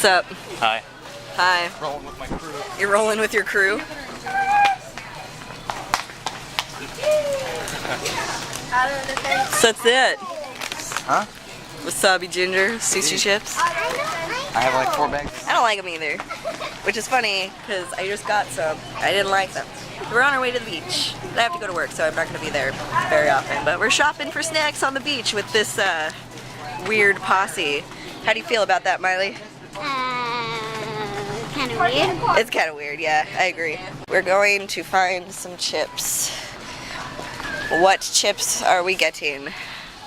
Sup? Hi. Hi. Rolling with my crew. You're rolling with your crew? So that's it. Huh? Wasabi ginger, sushi chips. I have like 4 bags. I don't like them either. Which is funny, because I just got some. I didn't like them. We're on our way to the beach. I have to go to work, so I'm not going to be there very often. But we're shopping for snacks on the beach with this weird posse. How do you feel about that, Miley? Kind of weird. It's kind of weird, yeah. I agree. We're going to find some chips. What chips are we getting?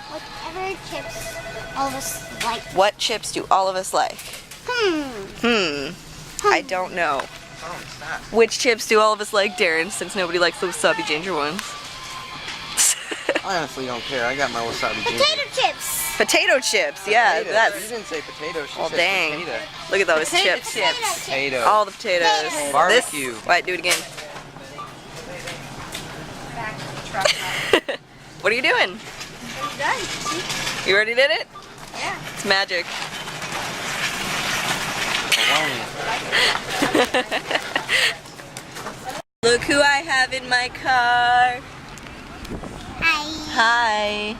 Whatever chips all of us like. What chips do all of us like? I don't know. Oh, stop. Which chips do all of us like, Darren, since nobody likes the wasabi ginger ones? I honestly don't care. I got my wasabi ginger. Potato chips. Potato chips, yeah, Potato. that's... You didn't say potato. She Well, said dang. potato. Look at those Potato chips. chips. Potato. All the potatoes. Barbecue. This... Wait, do it again. What are you doing? I'm done. You already did it? Yeah. It's magic. Look who I have in my car. Hi. Hi.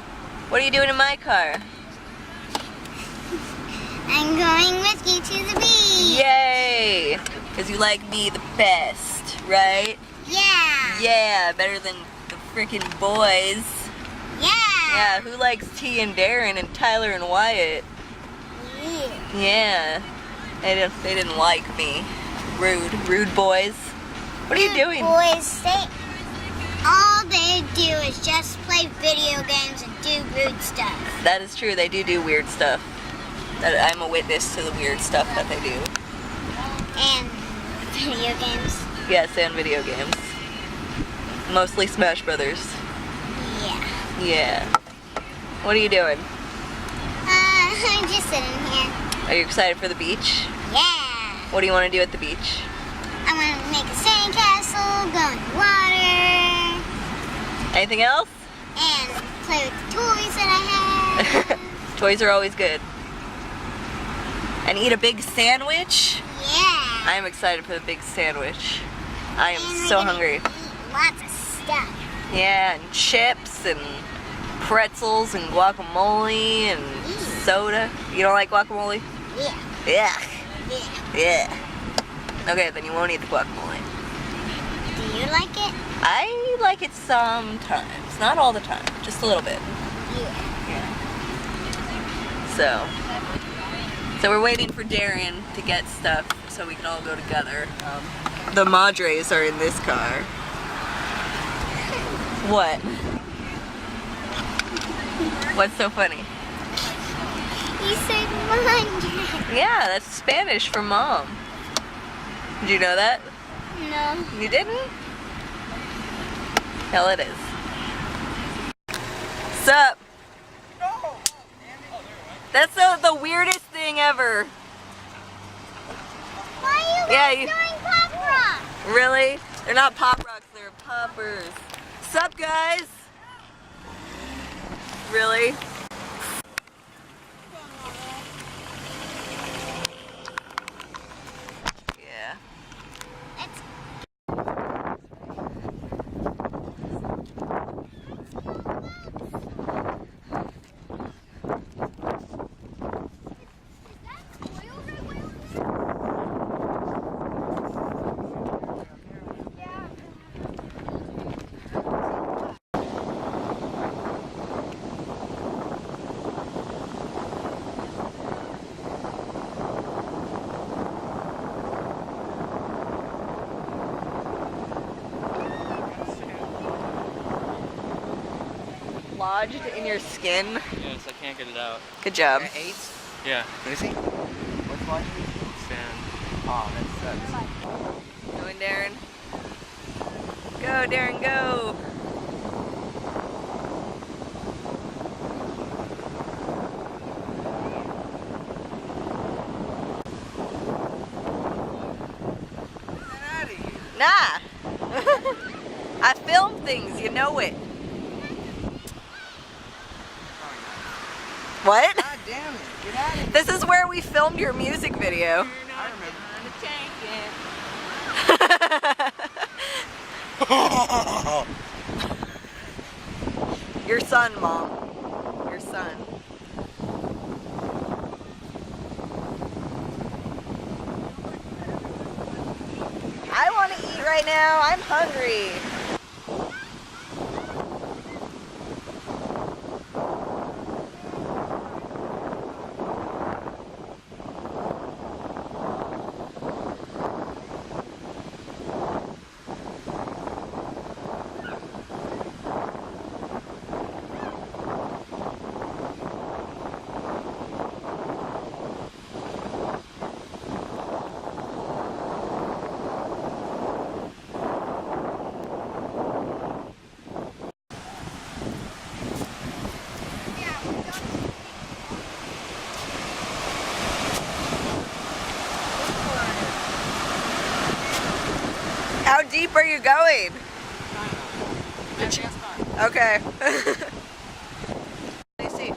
What are you doing in my car? I'm going with you to the beach. Yay! Because you like me the best, right? Yeah. Yeah, better than the freaking boys. Yeah. Yeah, who likes T and Darren and Tyler and Wyatt? Yeah. Yeah. They didn't like me. Rude boys. What are you doing? Boys, all they do is just play video games and do rude stuff. That is true, they do weird stuff. I'm a witness to the weird stuff that they do. And video games. Yes, and video games. Mostly Smash Brothers. Yeah. Yeah. What are you doing? I'm just sitting here. Are you excited for the beach? Yeah. What do you want to do at the beach? I want to make a sandcastle, go in the water, Anything else? and play with the toys that I have. Toys are always good. And eat a big sandwich? Yeah. I am excited for the big sandwich. I am And we're so gonna hungry. eat lots of stuff. Yeah, and chips and pretzels and guacamole and soda. You don't like guacamole? Yeah. Yeah. Yeah. Yeah. Okay, then you won't eat the guacamole. Do you like it? I like it sometimes. Not all the time. Just a little bit. Yeah. So we're waiting for Darren to get stuff so we can all go together. The Madres are in this car. What? What's so funny? You said mine. Yeah, that's Spanish for mom. Did you know that? No. You didn't? Hell, it is. Sup? That's the weirdest thing ever. Why are you Yeah, guys doing pop rock? Really? They're not pop rocks, they're poppers. Sup, guys? Really? Yeah. It's Lodged in your skin. Yes, I can't get it out. Good job. 8? Yeah. Let me see. What's watching? Sand. Oh, that sucks. Going, Darren. Go, Darren, go. Nah. I film things, you know it. What? God damn it. This is where we filmed your music video. I Your son, Mom. Your son. I want to eat right now. I'm hungry. How deep are you going? Okay. Let me see.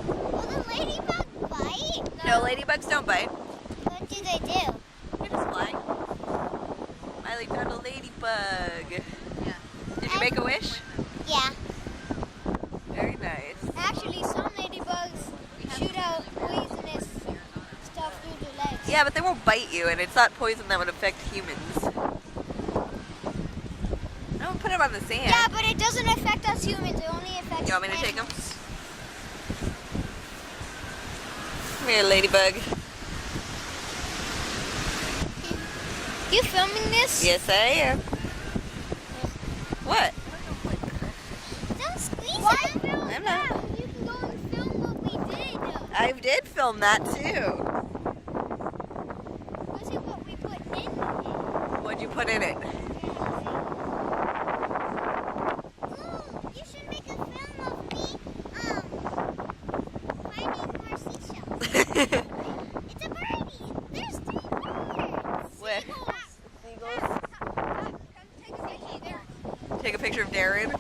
Will the ladybug bite? No, ladybugs don't bite. What do they do? They just fly. Miley found a ladybug. Yeah. Did you make a wish? Yeah. Very nice. Actually, some ladybugs shoot out poisonous stuff through their legs. Yeah, but they won't bite you, and it's not poison that would affect humans. Don't put them on the sand. Yeah, but it doesn't affect us humans. It only affects You want me to take them? animals. Come here, ladybug. You filming this? Yes, I am. What? Don't squeeze it. I'm not. You can go and film what we did. I did film that too. Let's see what we put in it. What'd you put in it? You should make a film of me finding more seashells. It's a birdie. There's 3 birds. Where? Seagulls. Take a picture of Darren.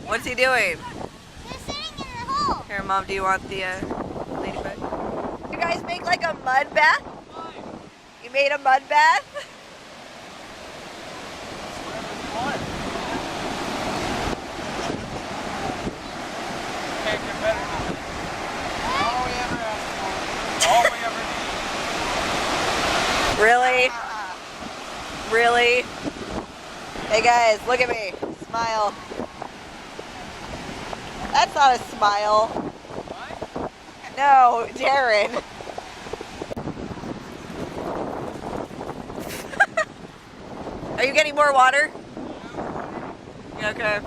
What's he doing? They're sitting in the hole. Here, Mom, do you want the ladybug? You guys make like a mud bath? You made a mud bath? Can't get better than this. All we ever asked for. All we ever need. Really? Really? Hey guys, look at me. Smile. That's not a smile. What? No, Darren. Are you getting more water? Okay.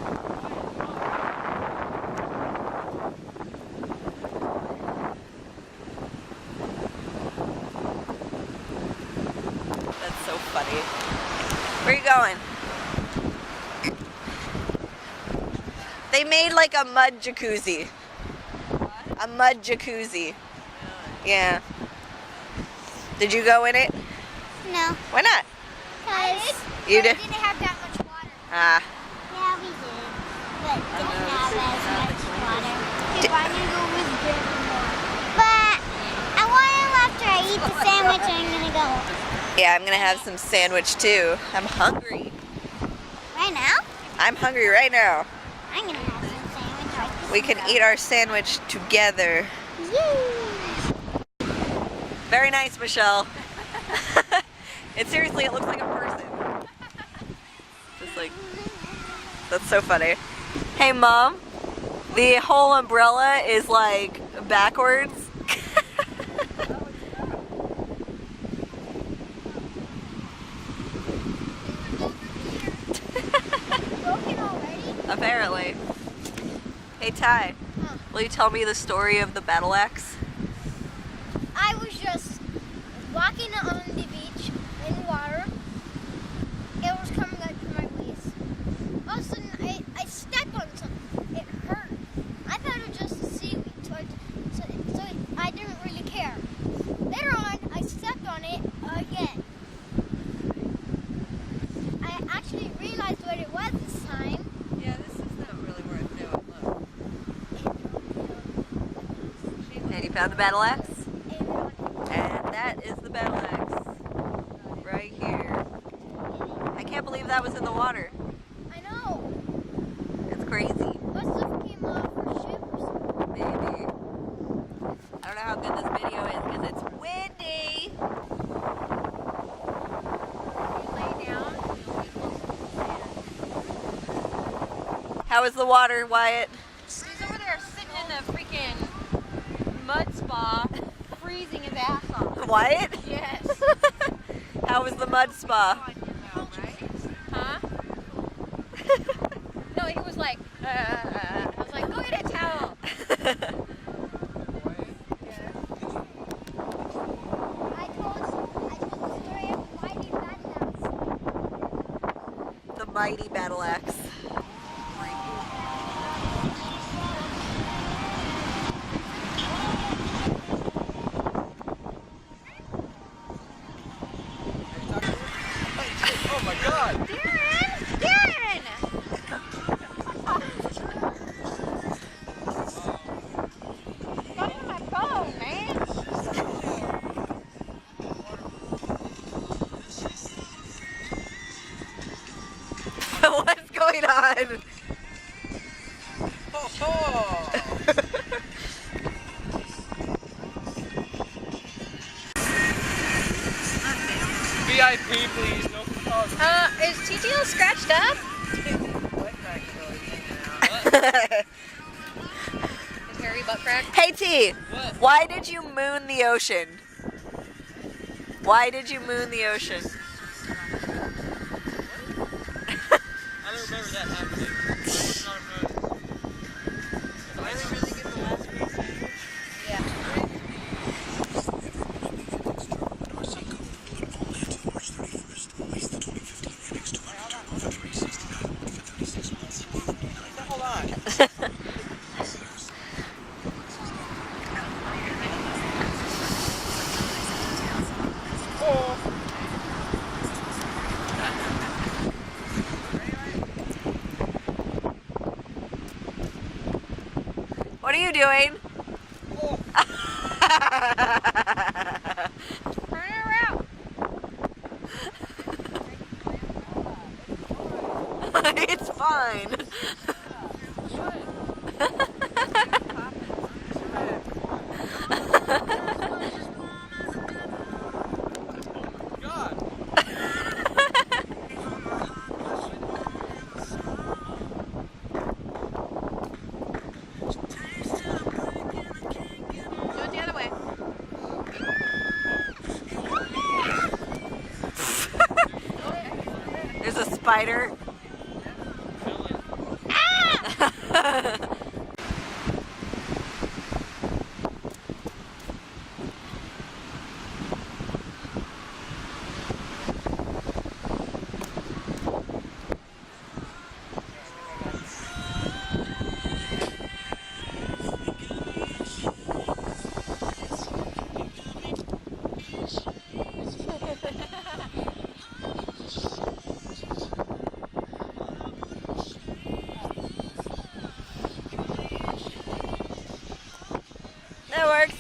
That's so funny. Where are you going? They made like a mud jacuzzi. A mud jacuzzi. Yeah. Did you go in it? No. Why not? Because You did? it didn't have that much water. Ah. Yeah, we did. But don't have as much water. If I'm going to go with Darren more. But I want to after I eat the sandwich, I'm going to go. Yeah, I'm gonna have some sandwich too. I'm hungry. Right now? I'm hungry right now. I'm going to have some sandwich right this We can eat our sandwich together. Yay! Very nice, Michelle. Seriously, it looks like a person. Just like, that's so funny. Hey Mom, the whole umbrella is like backwards. Broken already? Apparently. Hey Ty, will you tell me the story of the battle axe? I was just walking on the beach in water. It was coming up to my waist. All of a sudden, I stepped on something. It hurt. I thought it was just seaweed, so I didn't really care. Later on, I stepped on it again. I actually realized what it was this time. Yeah, this is not really worth doing. Look. And you found the battle axe? believe that was in the water. I know. It's crazy. What stuff came off her ships? Maybe. I don't know how good this video is because it's windy. Lay down. How is the water, Wyatt? He's over there sitting in a freaking mud spa, freezing his ass off. Wyatt? Yes. How was the mud spa? Huh? No, he was like, I was like, go get a towel. I told the story of Mighty Battle. The mighty battle axe. Oh my God! Darren! Got on my phone, man. What's going on? Oh, oh. VIP, please. No photography. Is TTL scratched up? Is Harry butt crack? Hey T, What? why did you moon the ocean? Why did you moon the ocean? I don't remember that happening. It's not a moon. Did I really get the last piece? Yeah. Hold on. Oh. What are you doing? Oh. Turn it around. It's fine. God. Do it the other way. There's a spider. That works.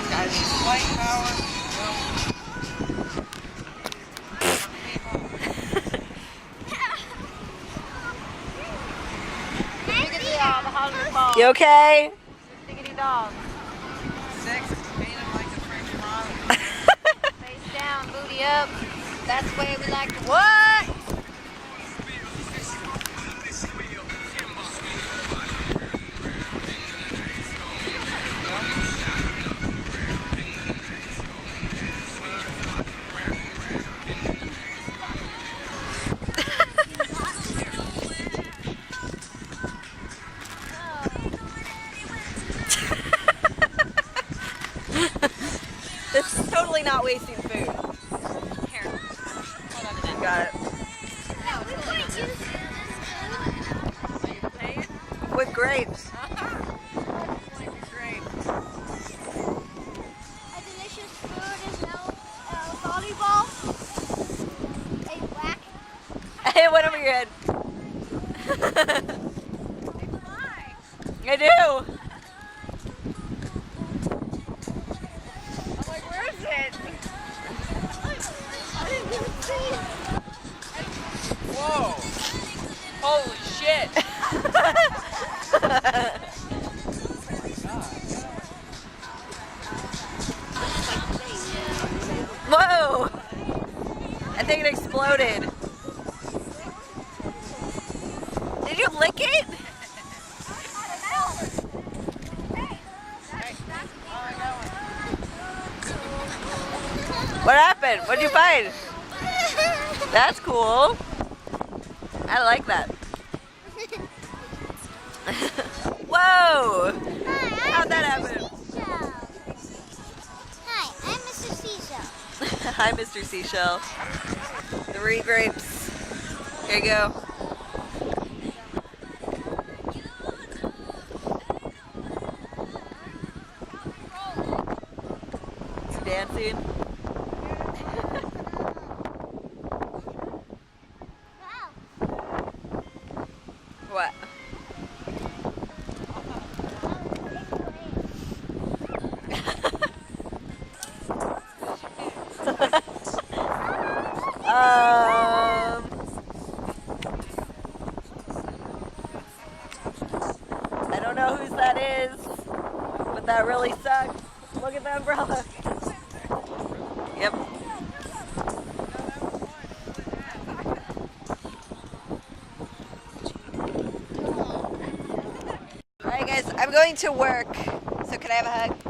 Guys, flight power. Diggity dog, the holler ball. You okay? Diggity dog. Sex is painted like a French model. Face down, booty up. That's the way we like to what? This is totally not wasting food. Here. Hold on a minute. Got it. No, we might use this. Are you playing? With grapes. Great. A delicious food is now volleyball. It went over your head. I do. I'm like, where is it? Whoa! Holy shit! Whoa! I think it exploded. Did you lick it? What happened? What'd you find? That's cool. I like that. Whoa! How'd that happen? Hi, I'm Mr. Seashell. Hi, Mr. Seashell. 3 grapes. Here you go. Dancing. Wow. What? I don't know whose that is, but that really sucks. Look at the umbrella. Yep. Alright guys, I'm going to work, so can I have a hug?